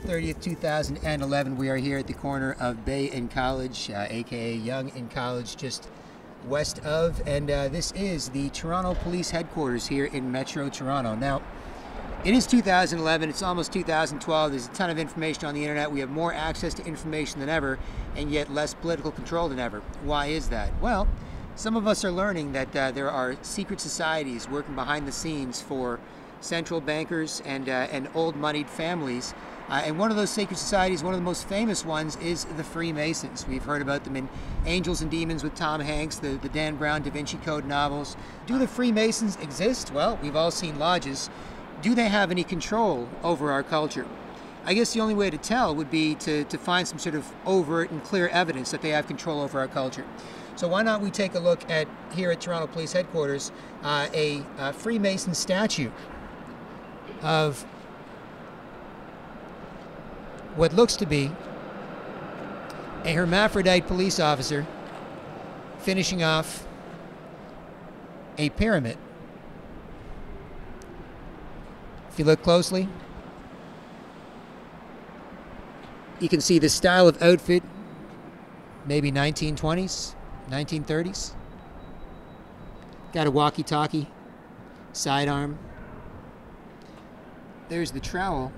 30th, 2011. We are here at the corner of Bay and College, aka Yonge and College, just west of, and this is the Toronto Police Headquarters here in Metro Toronto. Now, it is 2011, it's almost 2012, there's a ton of information on the internet, we have more access to information than ever, and yet less political control than ever. Why is that? Well, some of us are learning that there are secret societies working behind the scenes for central bankers and old moneyed families. And one of those sacred societies, one of the most famous ones, is the Freemasons. We've heard about them in Angels and Demons with Tom Hanks, the Dan Brown Da Vinci Code novels. Do the Freemasons exist? Well, we've all seen lodges. Do they have any control over our culture? I guess the only way to tell would be to find some sort of overt and clear evidence that they have control over our culture. So why not we take a look at, here at Toronto Police Headquarters, a Freemason statue of what looks to be a hermaphrodite police officer finishing off a pyramid. If you look closely, you can see the style of outfit, maybe 1920s, 1930s. Got a walkie-talkie, sidearm. There's the trowel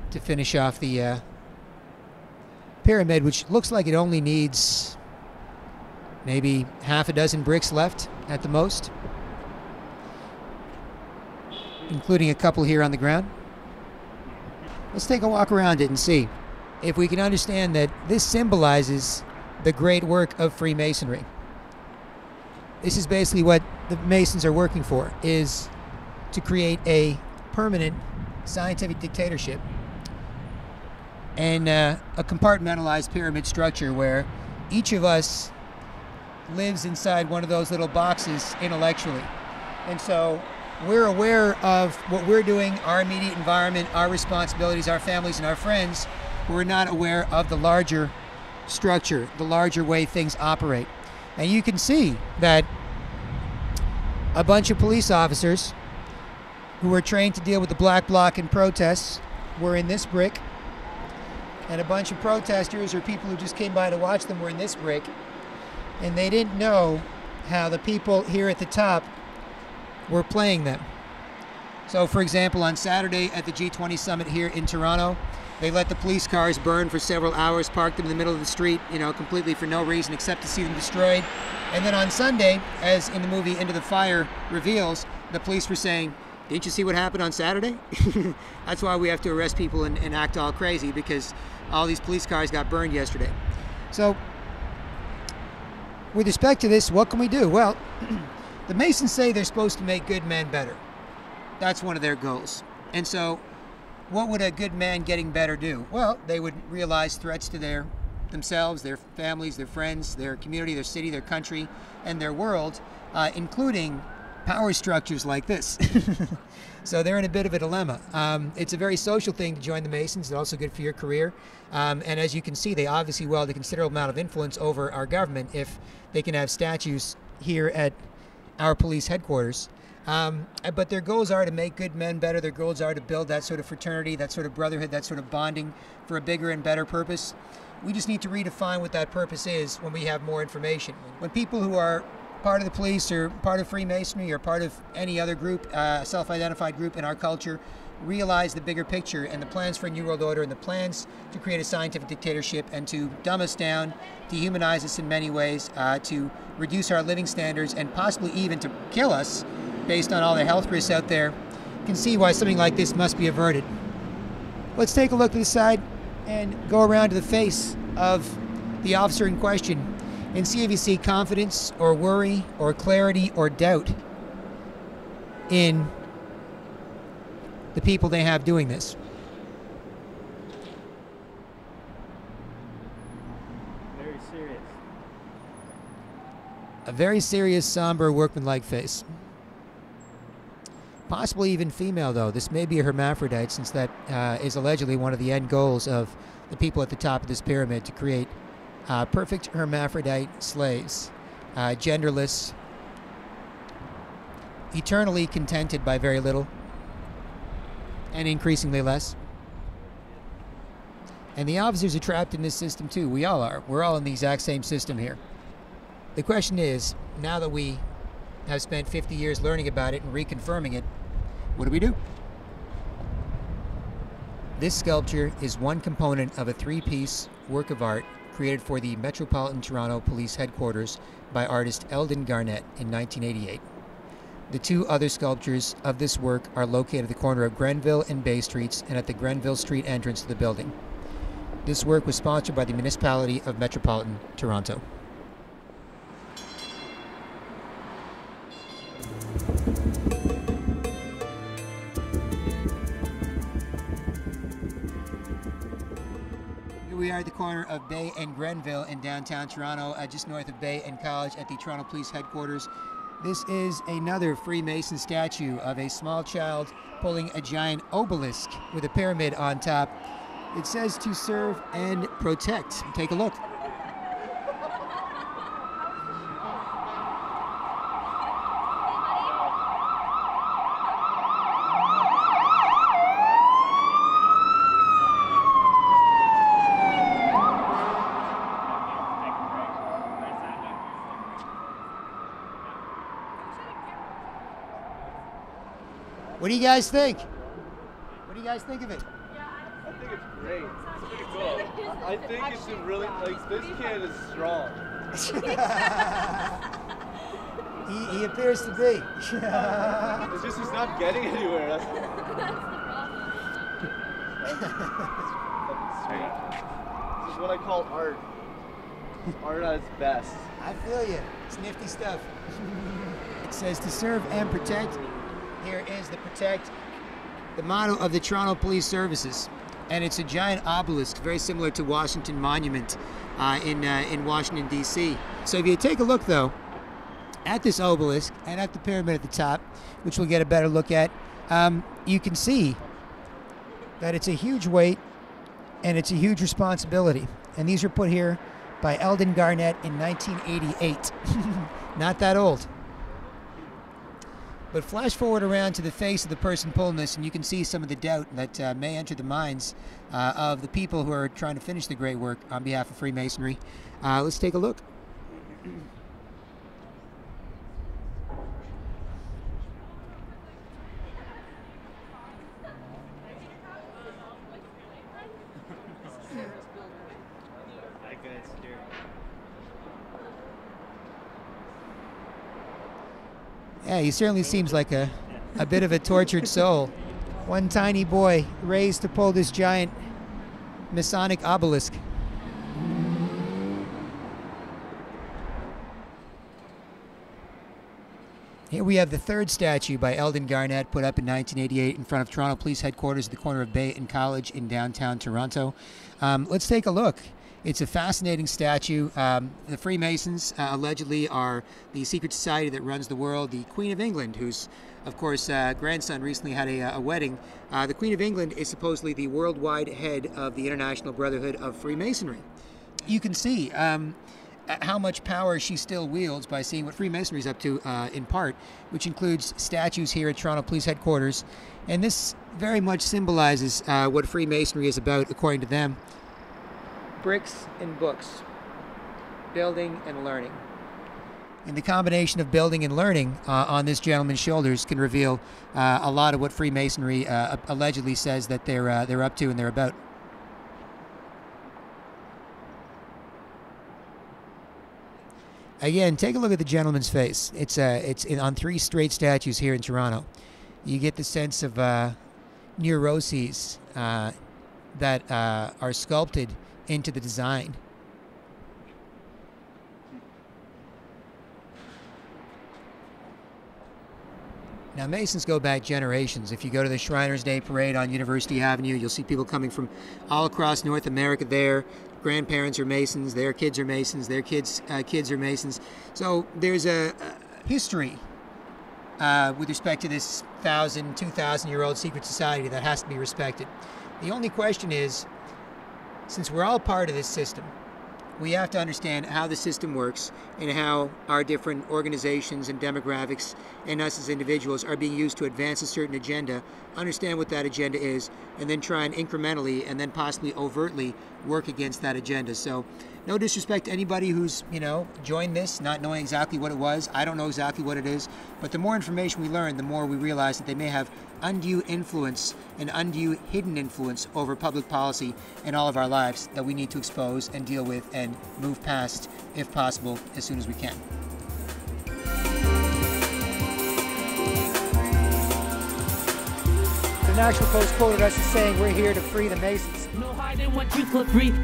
to finish off the pyramid, which looks like it only needs maybe half a dozen bricks left at the most, including a couple here on the ground. Let's take a walk around it and see if we can understand that this symbolizes the great work of Freemasonry. This is basically what the Masons are working for, is to create a permanent scientific dictatorship and a compartmentalized pyramid structure where each of us lives inside one of those little boxes intellectually. And so we're aware of what we're doing, our immediate environment, our responsibilities, our families, and our friends. We're not aware of the larger structure, the larger way things operate. And you can see that a bunch of police officers who were trained to deal with the black bloc and protests were in this brick, and a bunch of protesters or people who just came by to watch them were in this brick, and they didn't know how the people here at the top were playing them. So for example, on Saturday at the G20 summit here in Toronto, they let the police cars burn for several hours, parked them in the middle of the street, you know, completely for no reason except to see them destroyed. And then on Sunday, as in the movie Into the Fire reveals, the police were saying, "Didn't you see what happened on Saturday?" That's why we have to arrest people and act all crazy, because all these police cars got burned yesterday. So, with respect to this, what can we do? Well, the Masons say they're supposed to make good men better. That's one of their goals. And so, what would a good man getting better do? Well, they would realize threats to themselves, their families, their friends, their community, their city, their country, and their world, including power structures like this. So they're in a bit of a dilemma. It's a very social thing to join the Masons. It's also good for your career. And as you can see, they obviously wield a considerable amount of influence over our government if they can have statues here at our police headquarters. But their goals are to make good men better. Their goals are to build that sort of fraternity, that sort of brotherhood, that sort of bonding for a bigger and better purpose. We just need to redefine what that purpose is when we have more information. When people who are part of the police or part of Freemasonry or part of any other group, self-identified group in our culture, realize the bigger picture and the plans for a New World Order and the plans to create a scientific dictatorship and to dumb us down, dehumanize us in many ways, to reduce our living standards and possibly even to kill us based on all the health risks out there, you can see why something like this must be averted. Let's take a look to the side and go around to the face of the officer in question and see if you see confidence or worry or clarity or doubt in the people they have doing this. Very serious. A very serious, somber, workmanlike face. Possibly even female, though. This may be a hermaphrodite, since that is allegedly one of the end goals of the people at the top of this pyramid, to create perfect hermaphrodite slaves, genderless, eternally contented by very little, and increasingly less. And the officers are trapped in this system too. We all are. We're all in the exact same system here. The question is, now that we have spent 50 years learning about it and reconfirming it, what do we do? This sculpture is one component of a three-piece work of art created for the Metropolitan Toronto Police Headquarters by artist Eldon Garnett in 1988. The two other sculptures of this work are located at the corner of Grenville and Bay Streets and at the Grenville Street entrance to the building. This work was sponsored by the Municipality of Metropolitan Toronto. Here we are at the corner of Bay and Grenville in downtown Toronto, just north of Bay and College at the Toronto Police Headquarters. This is another Freemason statue of a small child pulling a giant obelisk with a pyramid on top. It says to serve and protect. Take a look. What do you guys think? What do you guys think of it? I think it's great. It's pretty cool. I think it's a really, like, this kid is strong. he appears to be. It's just he's not getting anywhere. That's sweet. This is what I call art. Art at its best. I feel you. It's nifty stuff. It says to serve and protect. Here is the protect, the motto of the Toronto Police Services. And it's a giant obelisk, very similar to Washington Monument in Washington, D.C. So if you take a look, though, at this obelisk and at the pyramid at the top, which we'll get a better look at, you can see that it's a huge weight and it's a huge responsibility. And these were put here by Eldon Garnett in 1988. Not that old. But flash forward around to the face of the person pulling this, and you can see some of the doubt that may enter the minds of the people who are trying to finish the great work on behalf of Freemasonry. Let's take a look. Yeah, he certainly seems like a bit of a tortured soul. One tiny boy raised to pull this giant Masonic obelisk. Here we have the third statue by Eldon Garnett, put up in 1988 in front of Toronto Police Headquarters at the corner of Bay and College in downtown Toronto. Let's take a look. It's a fascinating statue. The Freemasons allegedly are the secret society that runs the world. The Queen of England, whose, of course, grandson recently had a wedding. The Queen of England is supposedly the worldwide head of the International Brotherhood of Freemasonry. You can see how much power she still wields by seeing what Freemasonry is up to in part, which includes statues here at Toronto Police Headquarters. And this very much symbolizes what Freemasonry is about, according to them. Bricks and books, building and learning. And the combination of building and learning on this gentleman's shoulders can reveal a lot of what Freemasonry allegedly says that they're up to and they're about. Again, take a look at the gentleman's face. It's on three straight statues here in Toronto. You get the sense of neuroses that are sculpted into the design. Now, Masons go back generations. If you go to the Shriners Day Parade on University Avenue, you'll see people coming from all across North America there. Grandparents are Masons, their kids are Masons, their kids are Masons. So there's a history with respect to this 1,000, 2,000-year-old secret society that has to be respected. The only question is, since we're all part of this system, we have to understand how the system works and how our different organizations and demographics and us as individuals are being used to advance a certain agenda, understand what that agenda is, and then try and incrementally and then possibly overtly work against that agenda. So no disrespect to anybody who's, joined this not knowing exactly what it was. I don't know exactly what it is, but the more information we learn, the more we realize that they may have undue influence and undue hidden influence over public policy in all of our lives that we need to expose and deal with and move past, if possible, as soon as we can. The National Post quoted us as saying, "We're here to free the Masons." No hiding what you could breathe.